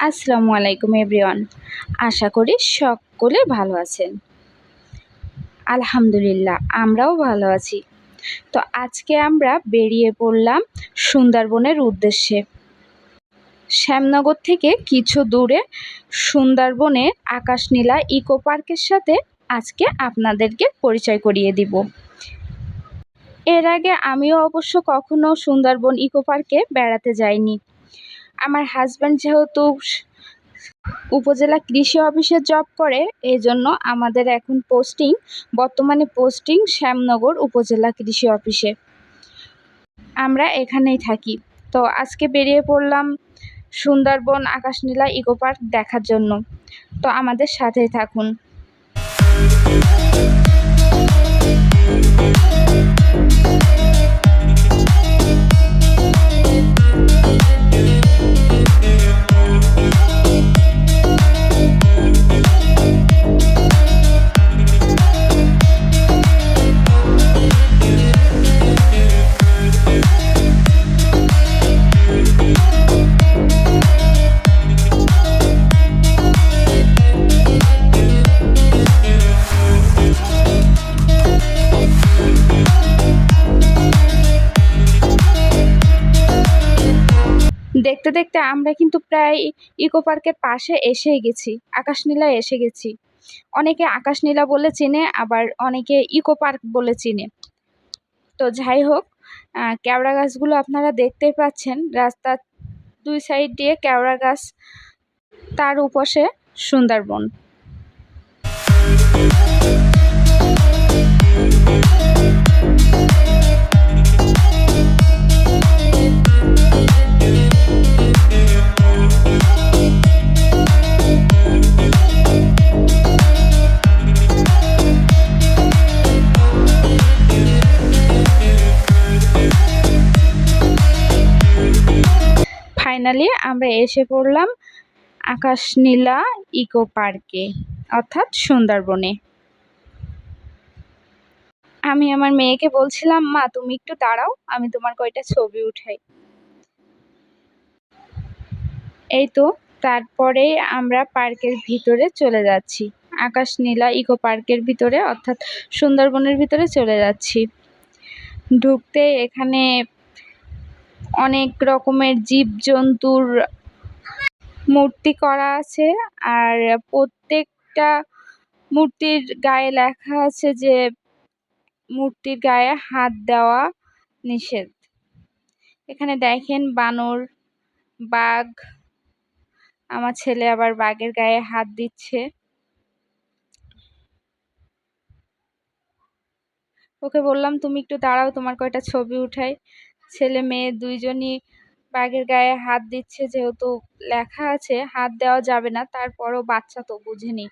আসসালামু আলাইকুম এভরিওয়ান। আশা করি সকলে ভালো আছেন। আলহামদুলিল্লাহ আমরাও ভালো আছি। তো আজকে আমরা বেরিয়ে পড়লাম সুন্দরবনের উদ্দেশ্যে। শ্যামনগর থেকে কিছু দূরে সুন্দরবনের আকাশনীলা ইকো পার্কের সাথে আজকে আপনাদেরকে পরিচয় করিয়ে দিব। এর আগে আমিও অবশ্য কখনো সুন্দরবন ইকো পার্কে বেড়াতে যাইনি। আমার হাজব্যান্ড যেহেতু উপজেলা কৃষি অফিসে জব করে, এই জন্য আমাদের এখন বর্তমানে পোস্টিং শ্যামনগর উপজেলা কৃষি অফিসে। আমরা এখানেই থাকি। তো আজকে বেরিয়ে পড়লাম সুন্দরবন আকাশনীলা ইকো পার্ক দেখার জন্য। তো আমাদের সাথেই থাকুন। দেখতে দেখতে আমরা কিন্তু প্রায় ইকো পার্কের পাশে এসেই গেছি, আকাশনীলায় এসে গেছি। অনেকে আকাশনীলা বলে চেনে, আবার অনেকে ইকো পার্ক বলে চিনে। তো যাই হোক, কেওড়া গাছগুলো আপনারা দেখতেই পাচ্ছেন, রাস্তার দুই সাইড দিয়ে কেওড়া গাছ, তার উপাশে সুন্দরবন। ফাইনালি আমরা এসে পড়লাম আকাশনীলা ইকো পার্কে, অর্থাৎ সুন্দরবনে। আমি আমার মেয়েকে বলছিলাম, মা তুমি একটু দাঁড়াও, আমি তোমার কয়টা ছবি উঠাই। এই তো, তারপরে আমরা পার্কের ভিতরে চলে যাচ্ছি, আকাশনীলা ইকো পার্কের ভিতরে অর্থাৎ সুন্দরবনের ভিতরে চলে যাচ্ছি। ঢুকতে এখানে অনেক রকমের জীবজন্তুর মূর্তি করা আছে, আর প্রত্যেকটা মূর্তির গায়ে লেখা আছে যে মূর্তির গায়ে হাত দেওয়া নিষেধ। এখানে দেখেন বানর, বাঘ, আমার ছেলে আবার বাঘের গায়ে হাত দিচ্ছে। ওকে বললাম তুমি একটু দাঁড়াও, তোমার কয়টা ছবি উঠাই। ছেলে মেয়ে দুইজনই বাঘের গায়ে হাত দিচ্ছে, যেহেতু লেখা আছে হাত দেওয়া যাবে না, তারপরও বাচ্চা তো বুঝেনি,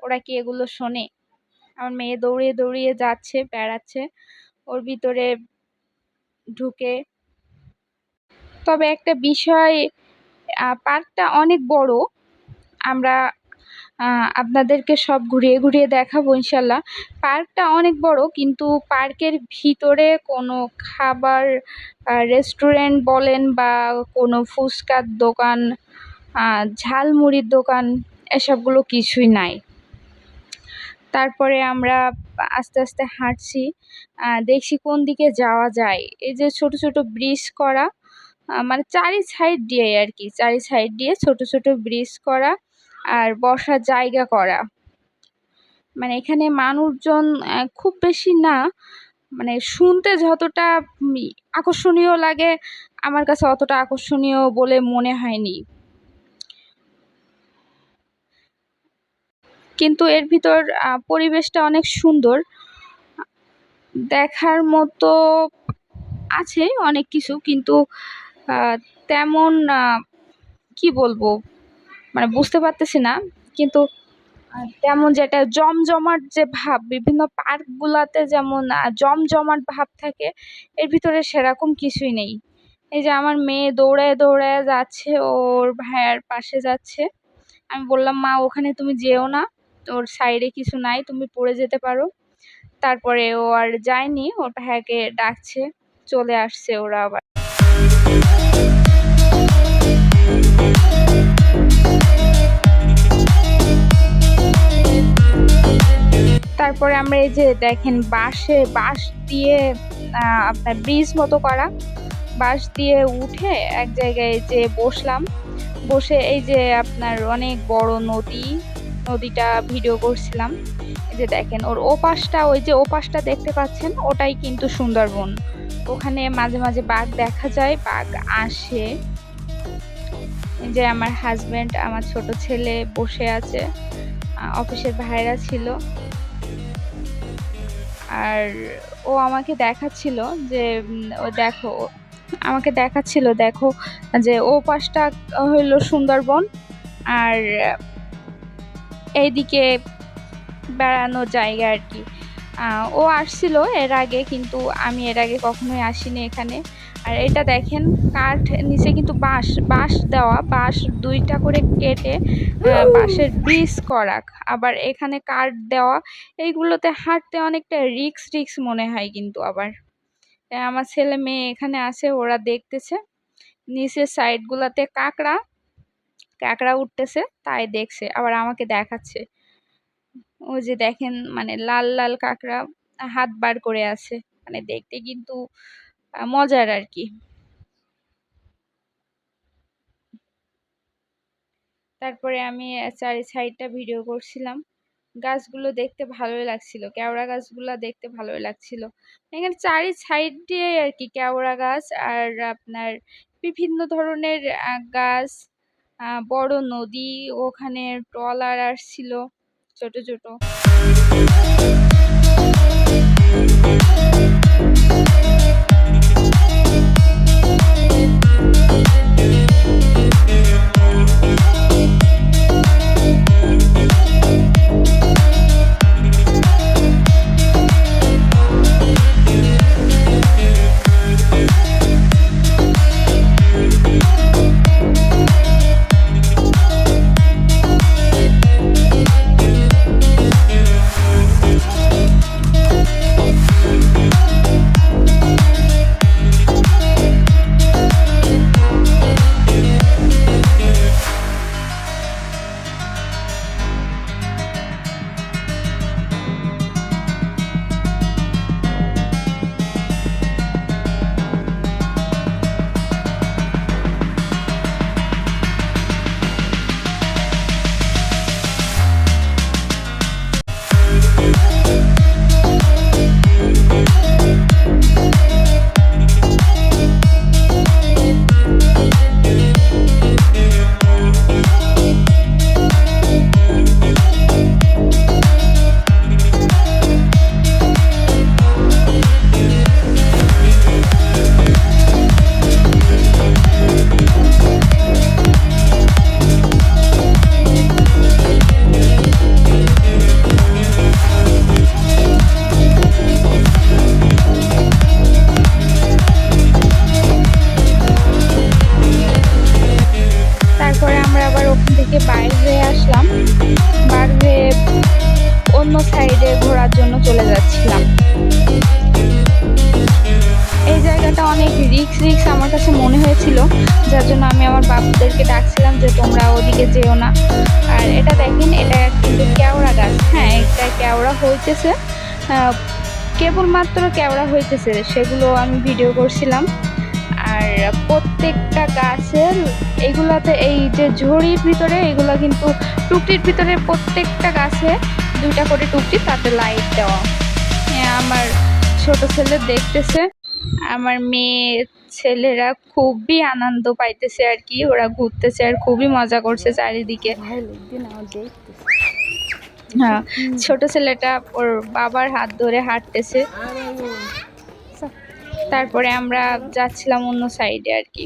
ওরা কি এগুলো শোনে। আমার মেয়ে দৌড়িয়ে দৌড়িয়ে যাচ্ছে, বেড়াচ্ছে ওর ভিতরে ঢুকে। তবে একটা বিষয়, পার্কটা অনেক বড়, আমরা আপনাদেরকে সব ঘুরিয়ে ঘুরিয়ে দেখাবো ইনশাল্লাহ। পার্কটা অনেক বড়, কিন্তু পার্কের ভিতরে কোনো খাবার রেস্টুরেন্ট বলেন বা কোনো ফুচকার দোকান, ঝালমুড়ির দোকান, এসবগুলো কিছুই নাই। তারপরে আমরা আস্তে আস্তে হাঁটছি, দেখছি কোন দিকে যাওয়া যায়। এই যে ছোট ছোট ব্রিজ করা, মানে চারি সাইড দিয়ে আর কি, চারি সাইড দিয়ে ছোট ছোট ব্রিজ করা আর বসার জায়গা করা। মানে এখানে মানুষজন খুব বেশি না, মানে শুনতে যতটা আকর্ষণীয় লাগে, আমার কাছে অতটা আকর্ষণীয় বলে মনে হয়নি। কিন্তু এর ভিতর পরিবেশটা অনেক সুন্দর, দেখার মতো আছে অনেক কিছু, কিন্তু তেমন কি বলবো, মানে বুঝতে পারতেছি না। কিন্তু তেমন যেটা জমজমাট যে ভাব, বিভিন্ন পার্কগুলাতে যেমন জমজমাট ভাব থাকে, এর ভিতরে সেরকম কিছুই নেই। এই যে আমার মেয়ে দৌড়ায় দৌড়ায় যাচ্ছে, ওর ভাইয়ার পাশে যাচ্ছে। আমি বললাম, মা ওখানে তুমি যেও না, ওর সাইডে কিছু নাই, তুমি পড়ে যেতে পারো। তারপরে ও আর যায়নি, ওর ভাইয়াকে ডাকছে, চলে আসছে ওরা আবার। তারপরে আমরা এই যে দেখেন বাঁশ দিয়ে আপনার ব্রিজ মতো করা, বাঁশ দিয়ে উঠে এক জায়গায় যে বসলাম, বসে এই যে আপনার অনেক বড় নদীটা ভিডিও করছিলাম। এই যে দেখেন ওর ওপাশটা, ওই যে ওপাশটা দেখতে পাচ্ছেন ওটাই কিন্তু সুন্দরবন। ওখানে মাঝে মাঝে বাঘ দেখা যায়, বাঘ আসে। এই যে আমার হাজবেন্ড, আমার ছোট ছেলে বসে আছে, অফিসের ভাইরা ছিল, আর ও আমাকে দেখাচ্ছিল যে ও দেখো, আমাকে দেখাচ্ছিল দেখো যে ও পাশটা হইলো সুন্দরবন আর এইদিকে বেড়ানোর জায়গা আর কি। ও আসছিল এর আগে, কিন্তু আমি এর আগে কখনোই আসিনি এখানে। আর এটা দেখেন কাঠ নিচে কিন্তু বাঁশ দেওয়া, বাঁশ দুইটা করে কেটে বাঁশের ব্রিজ করা, আবার এখানে কাঠ দেওয়া। এইগুলোতে হাঁটতে অনেকটা রিক্স মনে হয়, কিন্তু আবার আমার ছেলে মেয়ে এখানে আছে, ওরা দেখতেছে নিচের সাইড গুলাতে কাঁকড়া উঠতেছে, তাই দেখছে, আবার আমাকে দেখাচ্ছে। ওই যে দেখেন মানে লাল লাল কাঁকড়া হাত বার করে আছে, মানে দেখতে কিন্তু মজার আর কি। তারপরে আমি চারি সাইডটা ভিডিও করছিলাম। গাছগুলো দেখতে ভালোই লাগছিল, কেওড়া গাছগুলো দেখতে ভালোই লাগছিল। এখানে চারি সাইড দিয়ে আর কি কেওড়া গাছ, আর আপনার বিভিন্ন ধরনের গাছ, বড় নদী, ওখানে ট্রলার আসছিল ছোট ছোট। বাইর হয়ে আসলাম, বার হয়ে অন্য সাইডে ঘোরার জন্য চলে যাচ্ছিলাম। এই জায়গাটা অনেক রিক্স আমার কাছে মনে হয়েছিল, যার জন্য আমি আমার বাবুদেরকে ডাকছিলাম যে তোমরা ওদিকে যেও না। আর এটা দেখেন, এটা কিন্তু কেওড়া গাছ, হ্যাঁ এটা কেওড়া হইতেছে, কেবলমাত্র কেওড়া হইতেছে, সেগুলো আমি ভিডিও করছিলাম। আর প্রত্যেকটা গাছের এইগুলাতে, এই যে ঝুড়ির ভিতরে এগুলো কিন্তু টুকটির ভিতরে প্রত্যেকটা গাছে দুইটা করে টুকটি, তাতে লাইট দেওয়া। আমার ছোট ছেলে দেখতেছে, আমার মেয়ে ছেলেরা খুবই আনন্দ পাইতেছে আর কি, ওরা ঘুরতেছে আর খুবই মজা করছে চারিদিকে। হ্যাঁ, ছোট ছেলেটা ওর বাবার হাত ধরে হাঁটতেছে। তারপরে আমরা যাচ্ছিলাম অন্য সাইডে আর কি।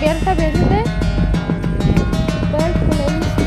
বেলটা বেঁধে দে, বেল খুলে দিচ্ছি।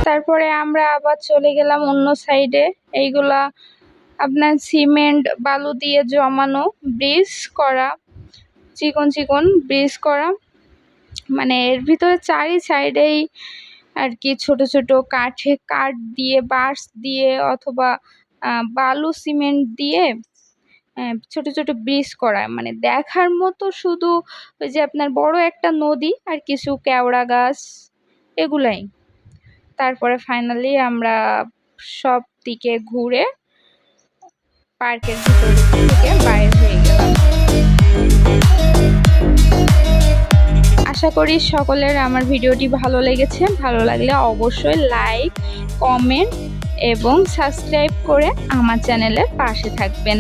তারপরে আমরা আবার চলে গেলাম অন্য সাইডে। এইগুলা আপনার সিমেন্ট বালু দিয়ে জমানো ব্রিজ করা, চিকন চিকন ব্রিজ করা, মানে এর ভিতরে চারি সাইডেই আর কি ছোট ছোট কাঠ দিয়ে, বাঁশ দিয়ে অথবা বালু সিমেন্ট দিয়ে ছোট ছোট ব্রিজ করা, মানে দেখার মতো শুধু ওই যে আপনার বড় একটা নদী আর কিছু কেওড়া গাছ এগুলাই। তারপরে ফাইনালি আমরা সব দিকে ঘুরে পার্কের ভিতর থেকে বাইরে হয়ে গেলাম। আশা করি সকলের আমার ভিডিওটি ভালো লেগেছে। ভালো লাগলে অবশ্যই লাইক, কমেন্ট এবং সাবস্ক্রাইব করে আমার চ্যানেলের পাশে থাকবেন।